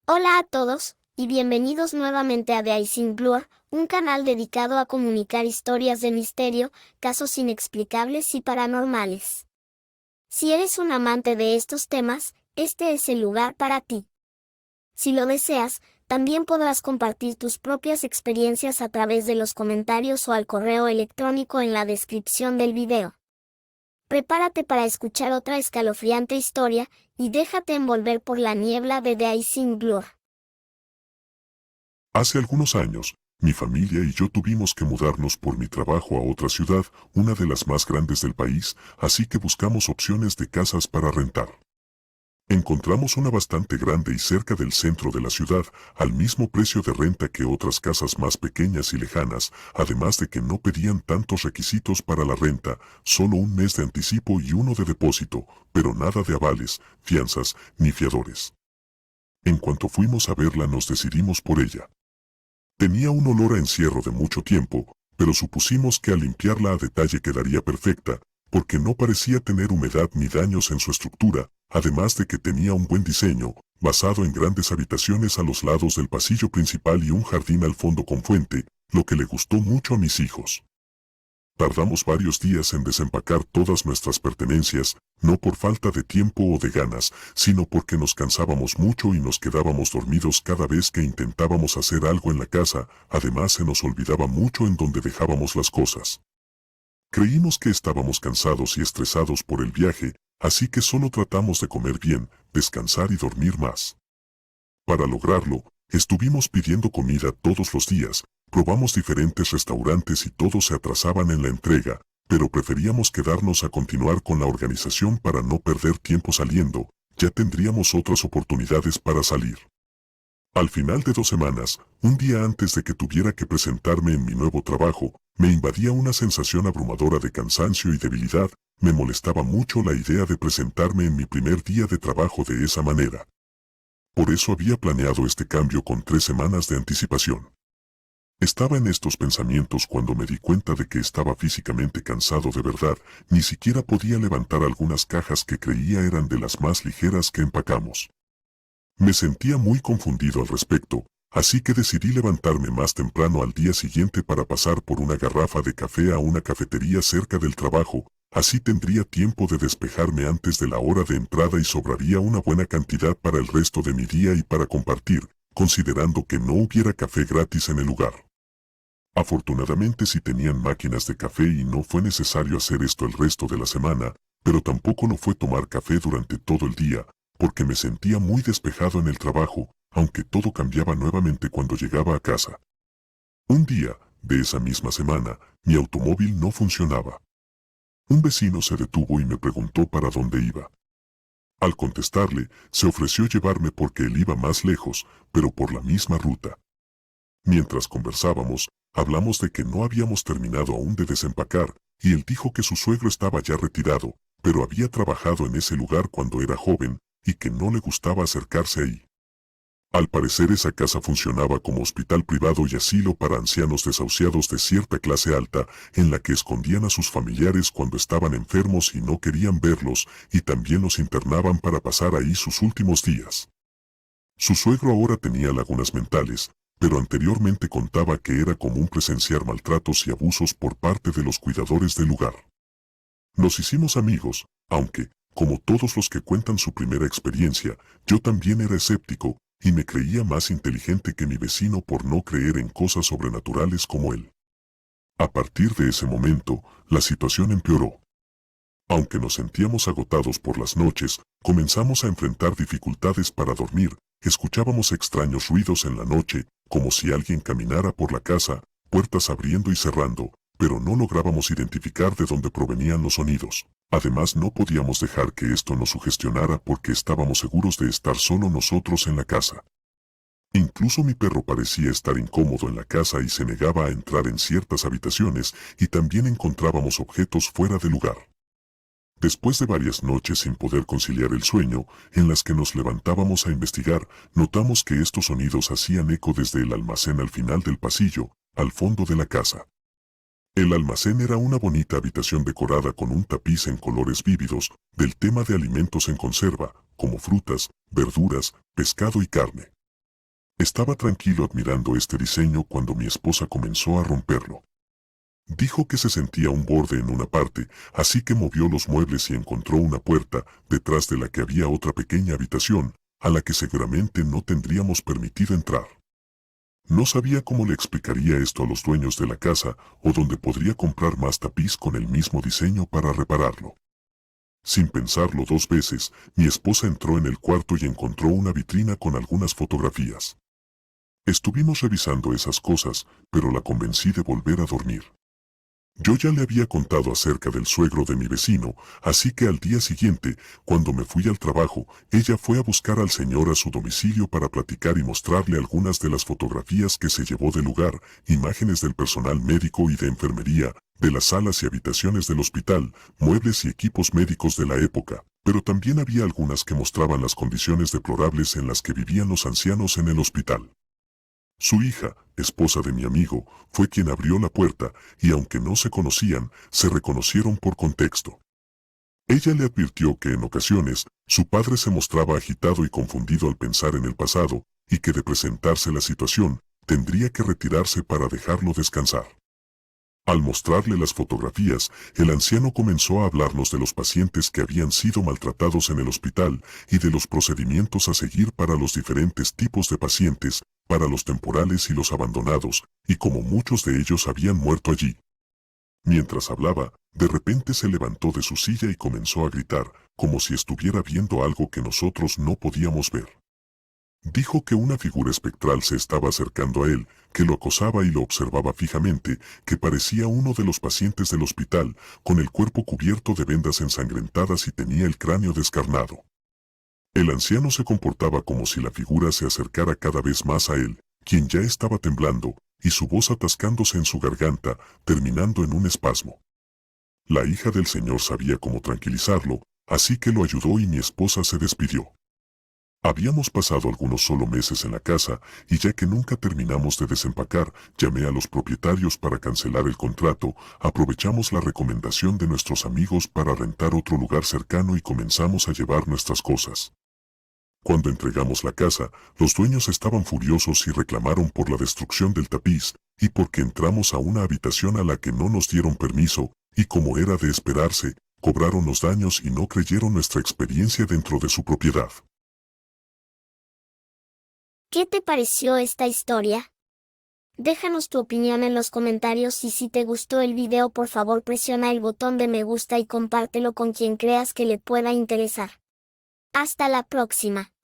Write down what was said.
Hola a todos, y bienvenidos nuevamente a The Icing Blur, un canal dedicado a comunicar historias de misterio, casos inexplicables y paranormales. Si eres un amante de estos temas, este es el lugar para ti. Si lo deseas, también podrás compartir tus propias experiencias a través de los comentarios o al correo electrónico en la descripción del video. Prepárate para escuchar otra escalofriante historia, y déjate envolver por la niebla de The Icing Blur. Hace algunos años, mi familia y yo tuvimos que mudarnos por mi trabajo a otra ciudad, una de las más grandes del país, así que buscamos opciones de casas para rentar. Encontramos una bastante grande y cerca del centro de la ciudad, al mismo precio de renta que otras casas más pequeñas y lejanas, además de que no pedían tantos requisitos para la renta, solo un mes de anticipo y uno de depósito, pero nada de avales, fianzas, ni fiadores. En cuanto fuimos a verla nos decidimos por ella. Tenía un olor a encierro de mucho tiempo, pero supusimos que al limpiarla a detalle quedaría perfecta, porque no parecía tener humedad ni daños en su estructura, además de que tenía un buen diseño, basado en grandes habitaciones a los lados del pasillo principal y un jardín al fondo con fuente, lo que le gustó mucho a mis hijos. Tardamos varios días en desempacar todas nuestras pertenencias, no por falta de tiempo o de ganas, sino porque nos cansábamos mucho y nos quedábamos dormidos cada vez que intentábamos hacer algo en la casa, además se nos olvidaba mucho en dónde dejábamos las cosas. Creímos que estábamos cansados y estresados por el viaje, así que solo tratamos de comer bien, descansar y dormir más. Para lograrlo, estuvimos pidiendo comida todos los días, probamos diferentes restaurantes y todos se atrasaban en la entrega, pero preferíamos quedarnos a continuar con la organización para no perder tiempo saliendo, ya tendríamos otras oportunidades para salir. Al final de 2 semanas, un día antes de que tuviera que presentarme en mi nuevo trabajo, me invadía una sensación abrumadora de cansancio y debilidad, me molestaba mucho la idea de presentarme en mi primer día de trabajo de esa manera. Por eso había planeado este cambio con 3 semanas de anticipación. Estaba en estos pensamientos cuando me di cuenta de que estaba físicamente cansado de verdad, ni siquiera podía levantar algunas cajas que creía eran de las más ligeras que empacamos. Me sentía muy confundido al respecto, así que decidí levantarme más temprano al día siguiente para pasar por una garrafa de café a una cafetería cerca del trabajo, así tendría tiempo de despejarme antes de la hora de entrada y sobraría una buena cantidad para el resto de mi día y para compartir, considerando que no hubiera café gratis en el lugar. Afortunadamente sí tenían máquinas de café y no fue necesario hacer esto el resto de la semana, pero tampoco lo fue tomar café durante todo el día, porque me sentía muy despejado en el trabajo, aunque todo cambiaba nuevamente cuando llegaba a casa. Un día, de esa misma semana, mi automóvil no funcionaba. Un vecino se detuvo y me preguntó para dónde iba. Al contestarle, se ofreció llevarme porque él iba más lejos, pero por la misma ruta. Mientras conversábamos, hablamos de que no habíamos terminado aún de desempacar, y él dijo que su suegro estaba ya retirado, pero había trabajado en ese lugar cuando era joven, y que no le gustaba acercarse ahí. Al parecer esa casa funcionaba como hospital privado y asilo para ancianos desahuciados de cierta clase alta, en la que escondían a sus familiares cuando estaban enfermos y no querían verlos, y también los internaban para pasar ahí sus últimos días. Su suegro ahora tenía lagunas mentales, pero anteriormente contaba que era común presenciar maltratos y abusos por parte de los cuidadores del lugar. Nos hicimos amigos, aunque, como todos los que cuentan su primera experiencia, yo también era escéptico, y me creía más inteligente que mi vecino por no creer en cosas sobrenaturales como él. A partir de ese momento, la situación empeoró. Aunque nos sentíamos agotados por las noches, comenzamos a enfrentar dificultades para dormir, escuchábamos extraños ruidos en la noche, como si alguien caminara por la casa, puertas abriendo y cerrando, pero no lográbamos identificar de dónde provenían los sonidos. Además no podíamos dejar que esto nos sugestionara porque estábamos seguros de estar solo nosotros en la casa. Incluso mi perro parecía estar incómodo en la casa y se negaba a entrar en ciertas habitaciones, y también encontrábamos objetos fuera de lugar. Después de varias noches sin poder conciliar el sueño, en las que nos levantábamos a investigar, notamos que estos sonidos hacían eco desde el almacén al final del pasillo, al fondo de la casa. El almacén era una bonita habitación decorada con un tapiz en colores vívidos, del tema de alimentos en conserva, como frutas, verduras, pescado y carne. Estaba tranquilo admirando este diseño cuando mi esposa comenzó a romperlo. Dijo que se sentía un borde en una parte, así que movió los muebles y encontró una puerta, detrás de la que había otra pequeña habitación, a la que seguramente no tendríamos permitido entrar. No sabía cómo le explicaría esto a los dueños de la casa o dónde podría comprar más tapiz con el mismo diseño para repararlo. Sin pensarlo dos veces, mi esposa entró en el cuarto y encontró una vitrina con algunas fotografías. Estuvimos revisando esas cosas, pero la convencí de volver a dormir. Yo ya le había contado acerca del suegro de mi vecino, así que al día siguiente, cuando me fui al trabajo, ella fue a buscar al señor a su domicilio para platicar y mostrarle algunas de las fotografías que se llevó del lugar, imágenes del personal médico y de enfermería, de las salas y habitaciones del hospital, muebles y equipos médicos de la época, pero también había algunas que mostraban las condiciones deplorables en las que vivían los ancianos en el hospital. Su hija, esposa de mi amigo, fue quien abrió la puerta, y aunque no se conocían, se reconocieron por contexto. Ella le advirtió que en ocasiones, su padre se mostraba agitado y confundido al pensar en el pasado, y que de presentarse la situación, tendría que retirarse para dejarlo descansar. Al mostrarle las fotografías, el anciano comenzó a hablarnos de los pacientes que habían sido maltratados en el hospital y de los procedimientos a seguir para los diferentes tipos de pacientes, para los temporales y los abandonados, y como muchos de ellos habían muerto allí. Mientras hablaba, de repente se levantó de su silla y comenzó a gritar, como si estuviera viendo algo que nosotros no podíamos ver. Dijo que una figura espectral se estaba acercando a él, que lo acosaba y lo observaba fijamente, que parecía uno de los pacientes del hospital, con el cuerpo cubierto de vendas ensangrentadas y tenía el cráneo descarnado. El anciano se comportaba como si la figura se acercara cada vez más a él, quien ya estaba temblando, y su voz atascándose en su garganta, terminando en un espasmo. La hija del señor sabía cómo tranquilizarlo, así que lo ayudó y mi esposa se despidió. Habíamos pasado algunos solo meses en la casa, y ya que nunca terminamos de desempacar, llamé a los propietarios para cancelar el contrato, aprovechamos la recomendación de nuestros amigos para rentar otro lugar cercano y comenzamos a llevar nuestras cosas. Cuando entregamos la casa, los dueños estaban furiosos y reclamaron por la destrucción del tapiz, y porque entramos a una habitación a la que no nos dieron permiso, y como era de esperarse, cobraron los daños y no creyeron nuestra experiencia dentro de su propiedad. ¿Qué te pareció esta historia? Déjanos tu opinión en los comentarios y si te gustó el video por favor presiona el botón de me gusta y compártelo con quien creas que le pueda interesar. Hasta la próxima.